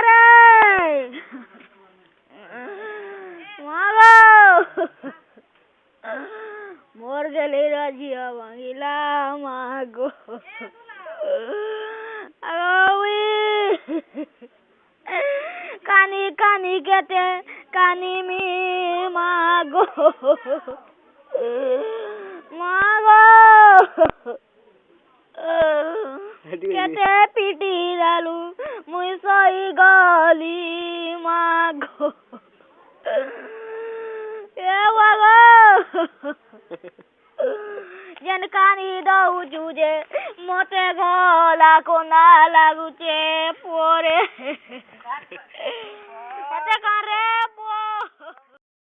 रे मागो मोर गेली रजिया मांगिला मागो अगोवी कानी कानी कहते कानी मी मागो मागो कहते पीटी डालू मुई सोई गली मागो ए मागो जनकानी दऊ जुजे मोते गोला को ना लागू चे पोरे